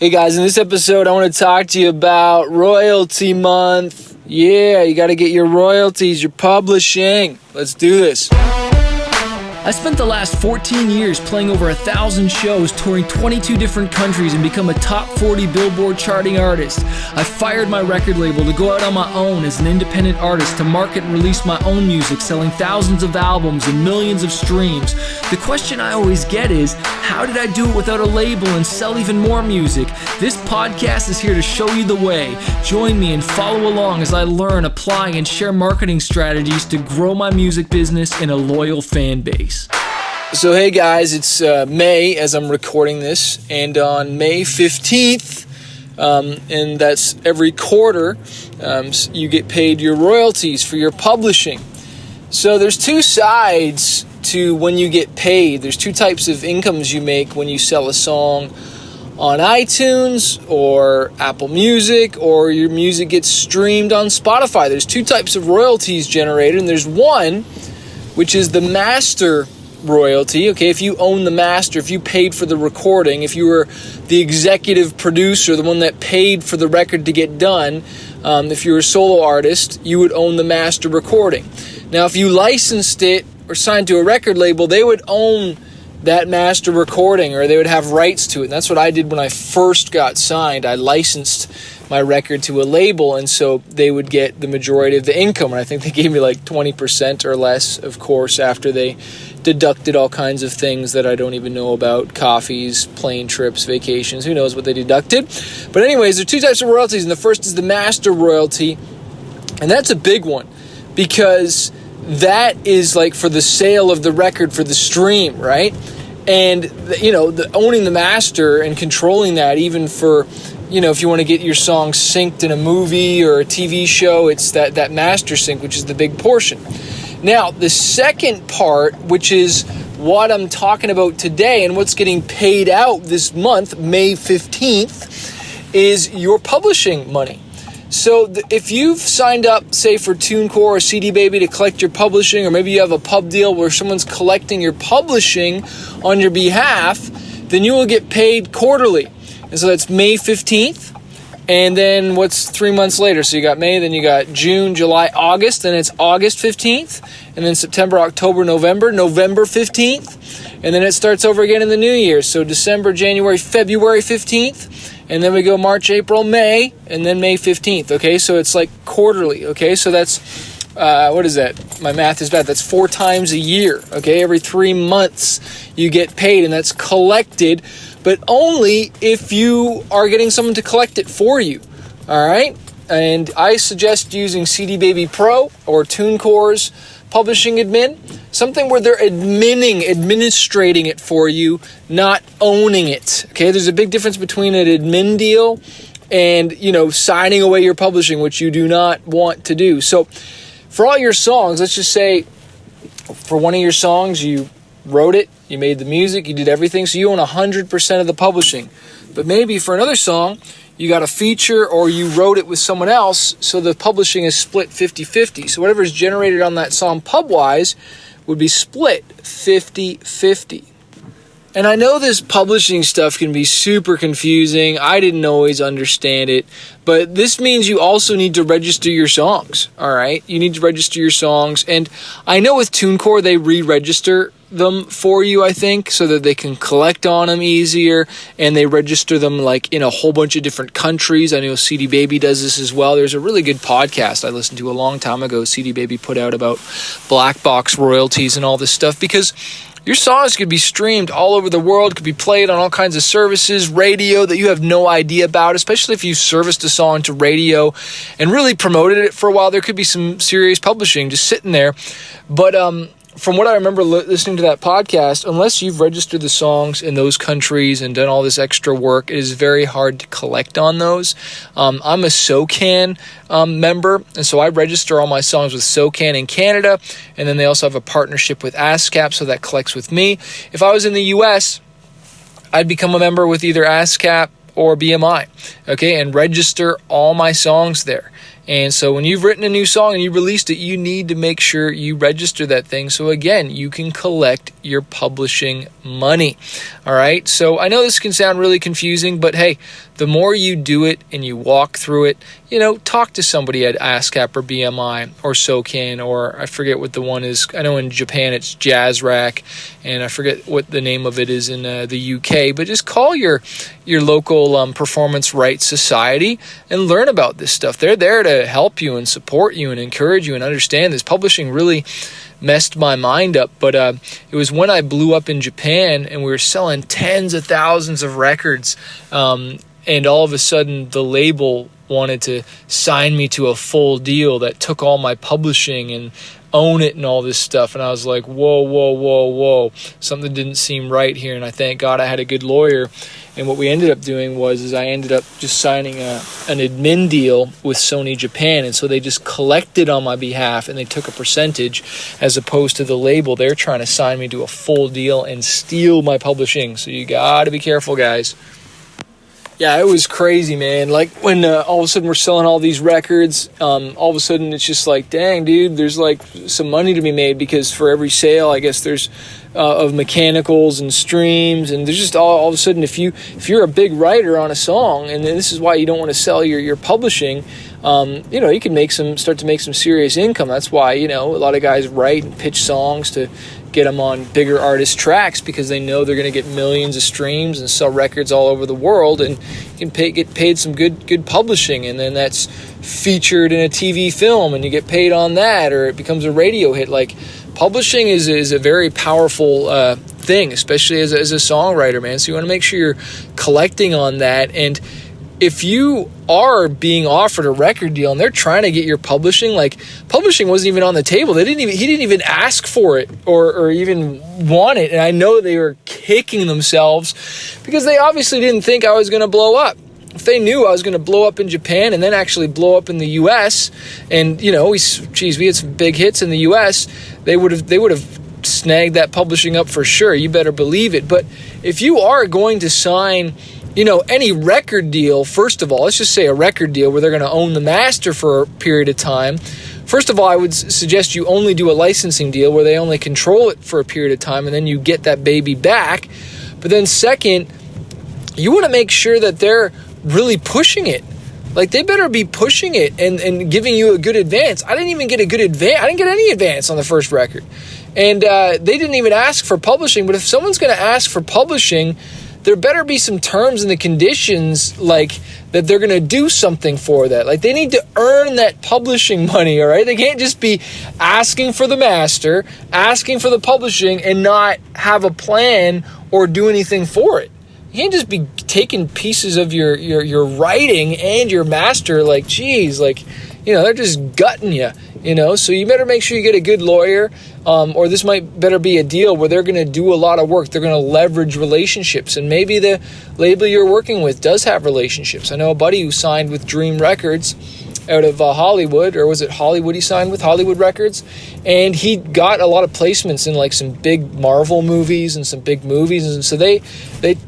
Hey guys, in this episode I want to talk to you about royalty month. Yeah, you got to get your royalties, your publishing. Let's do this. I spent the last 14 years playing over 1,000 shows, touring 22 different countries, and become a top 40 Billboard charting artist. I fired my record label to go out on my own as an independent artist to market and release my own music, selling thousands of albums and millions of streams. The question I always get is, how did I do it without a label and sell even more music? This podcast is here to show you the way. Join me and follow along as I learn, apply, and share marketing strategies to grow my music business and a loyal fan base. So hey guys, it's May as I'm recording this, and on May 15th, and that's every quarter, you get paid your royalties for your publishing. So there's two sides to when you get paid. There's two types of incomes you make when you sell a song on iTunes or Apple Music, or your music gets streamed on Spotify. There's two types of royalties generated, and there's one which is the master royalty. Okay, if you own the master, if you paid for the recording, if you were the executive producer, the one that paid for the record to get done, if you're a solo artist, you would own the master recording. Now, if you licensed it or signed to a record label, they would own that master recording, or they would have rights to it. And that's what I did when I first got signed. I licensed my record to a label, and so they would get the majority of the income. And I think they gave me like 20% or less, of course, after they deducted all kinds of things that I don't even know about: coffees, plane trips, vacations, who knows what they deducted. But anyways, there are two types of royalties, and the first is the master royalty, and that's a big one because that is like for the sale of the record, for the stream, right? And the owning the master and controlling that, even for, if you want to get your song synced in a movie or a TV show, it's that master sync, which is the big portion. Now, the second part, which is what I'm talking about today and what's getting paid out this month, May 15th, is your publishing money. So if you've signed up, say, for TuneCore or CD Baby to collect your publishing, or maybe you have a pub deal where someone's collecting your publishing on your behalf, then you will get paid quarterly. And so that's May 15th. And then what's 3 months later? So you got May, then you got June, July, August, then it's August 15th, and then September, October, November 15th, and then it starts over again in the new year. So December, January, February 15th, and then we go March, April, May, and then May 15th, okay? So it's like quarterly, okay? So that's, what is that? My math is bad. That's 4 times a year, okay? Every 3 months you get paid, and that's collected, but only if you are getting someone to collect it for you, all right? And I suggest using CD Baby Pro or TuneCore's publishing admin, something where they're administrating it for you, not owning it, okay? There's a big difference between an admin deal and, signing away your publishing, which you do not want to do. So for all your songs, let's just say for one of your songs, you wrote it, you made the music, you did everything, so you own 100% of the publishing. But maybe for another song, you got a feature or you wrote it with someone else, so the publishing is split 50-50. So whatever is generated on that song pub-wise would be split 50-50. And I know this publishing stuff can be super confusing. I didn't always understand it. But this means you also need to register your songs, all right? You need to register your songs. And I know with TuneCore, they re-register them for you, I think, so that they can collect on them easier, and they register them like in a whole bunch of different countries. I know CD Baby does this as well. There's a really good podcast I listened to a long time ago, CD Baby put out, about black box royalties and all this stuff, because your songs could be streamed all over the world, could be played on all kinds of services, radio that you have no idea about, especially if you serviced a song to radio and really promoted it for a while. There could be some serious publishing just sitting there. But from what I remember listening to that podcast, unless you've registered the songs in those countries and done all this extra work, it is very hard to collect on those. I'm a SOCAN member, and so I register all my songs with SOCAN in Canada, and then they also have a partnership with ASCAP, so that collects with me. If I was in the US, I'd become a member with either ASCAP or BMI, okay, and register all my songs there. And so when you've written a new song and you released it, you need to make sure you register that thing. So again, you can collect your publishing money. All right. So I know this can sound really confusing, but hey, the more you do it and you walk through it, talk to somebody at ASCAP or BMI or SOCAN, or I forget what the one is. I know in Japan it's JazzRack, and I forget what the name of it is in the UK. But just call your local performance rights society and learn about this stuff. They're there to help you and support you and encourage you and understand this. Publishing really messed my mind up, but it was when I blew up in Japan and we were selling tens of thousands of records, and all of a sudden the label wanted to sign me to a full deal that took all my publishing and own it and all this stuff. And I was like, whoa. Something didn't seem right here. And I thank God I had a good lawyer. And what we ended up doing was I ended up just signing an admin deal with Sony Japan. And so they just collected on my behalf and they took a percentage as opposed to the label. They're trying to sign me to a full deal and steal my publishing. So you got to be careful, guys. Yeah, it was crazy, man. Like when all of a sudden we're selling all these records, all of a sudden it's just like, dang, dude, there's like some money to be made, because for every sale, I guess there's of mechanicals and streams, and there's just all of a sudden if you're a big writer on a song, and this is why you don't want to sell your publishing, you can start to make some serious income. That's why a lot of guys write and pitch songs to get them on bigger artist tracks, because they know they're going to get millions of streams and sell records all over the world, and you can get paid some good publishing, and then that's featured in a TV film and you get paid on that, or it becomes a radio hit. Like, publishing is a very powerful thing, especially as a songwriter, man. So you want to make sure you're collecting on that. And if you are being offered a record deal and they're trying to get your publishing, like, publishing wasn't even on the table. He didn't even ask for it or even want it. And I know they were kicking themselves because they obviously didn't think I was going to blow up. If they knew I was going to blow up in Japan and then actually blow up in the U.S., and we had some big hits in the U.S., they would have snagged that publishing up for sure. You better believe it. But if you are going to sign any record deal, first of all, let's just say a record deal where they're going to own the master for a period of time. First of all, I would suggest you only do a licensing deal where they only control it for a period of time, and then you get that baby back. But then second, you want to make sure that they're really pushing it. Like, they better be pushing it and giving you a good advance. I didn't even get a good advance. I didn't get any advance on the first record. And they didn't even ask for publishing. But if someone's going to ask for publishing, there better be some terms and the conditions, like, that they're going to do something for that. Like, they need to earn that publishing money, all right? They can't just be asking for the master, asking for the publishing, and not have a plan or do anything for it. You can't just be taking pieces of your writing and your master, like, geez, like, they're just gutting you, So you better make sure you get a good lawyer, or this might better be a deal where they're going to do a lot of work. They're going to leverage relationships, and maybe the label you're working with does have relationships. I know a buddy who signed with Dream Records out of Hollywood, or was it Hollywood he signed with, Hollywood Records, and he got a lot of placements in like some big Marvel movies and some big movies, and so they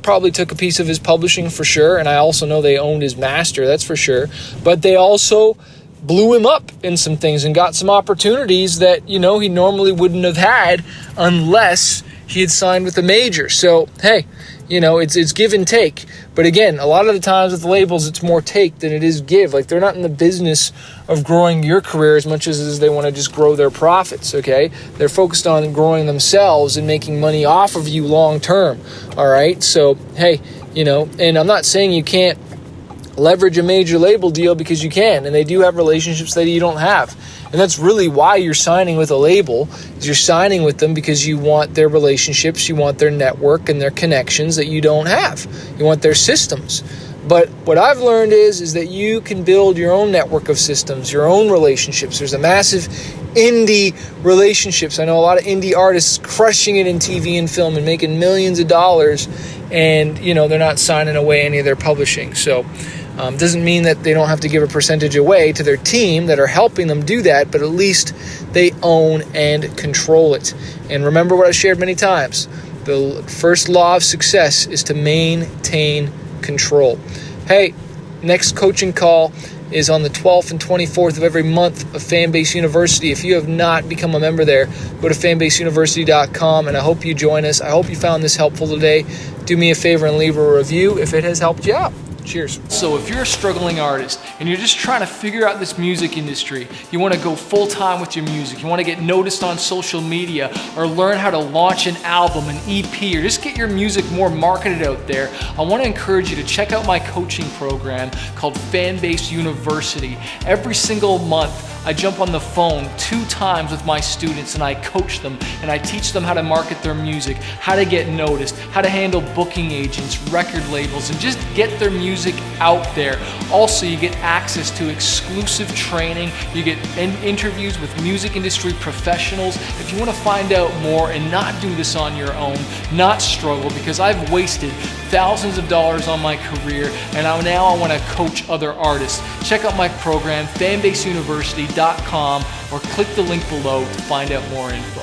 probably took a piece of his publishing for sure, and I also know they owned his master, that's for sure, but they also blew him up in some things and got some opportunities that he normally wouldn't have had unless he had signed with a major. So hey, it's give and take. But again, a lot of the times with the labels, it's more take than it is give. Like, they're not in the business of growing your career as much as they want to just grow their profits, okay? They're focused on growing themselves and making money off of you long term, all right? So, hey, and I'm not saying you can't leverage a major label deal, because you can, and they do have relationships that you don't have. And that's really why you're signing with a label, is you're signing with them because you want their relationships, you want their network and their connections that you don't have. You want their systems. But what I've learned is that you can build your own network of systems, your own relationships. There's a massive indie relationships. I know a lot of indie artists crushing it in TV and film and making millions of dollars, and they're not signing away any of their publishing. So doesn't mean that they don't have to give a percentage away to their team that are helping them do that, but at least they own and control it. And remember what I've shared many times. The first law of success is to maintain control. Hey, next coaching call is on the 12th and 24th of every month of Fanbase University. If you have not become a member there, go to fanbaseuniversity.com, and I hope you join us. I hope you found this helpful today. Do me a favor and leave a review if it has helped you out. Cheers. So if you're a struggling artist and you're just trying to figure out this music industry, you want to go full-time with your music, you want to get noticed on social media, or learn how to launch an album, an EP, or just get your music more marketed out there, I want to encourage you to check out my coaching program called Fanbase University. Every single month, I jump on the phone 2 times with my students and I coach them and I teach them how to market their music, how to get noticed, how to handle booking agents, record labels, and just get their music out there. Also, you get access to exclusive training, you get interviews with music industry professionals. If you want to find out more and not do this on your own, not struggle, because I've wasted thousands of dollars on my career and now I want to coach other artists. Check out my program, fanbaseuniversity.com, or click the link below to find out more info.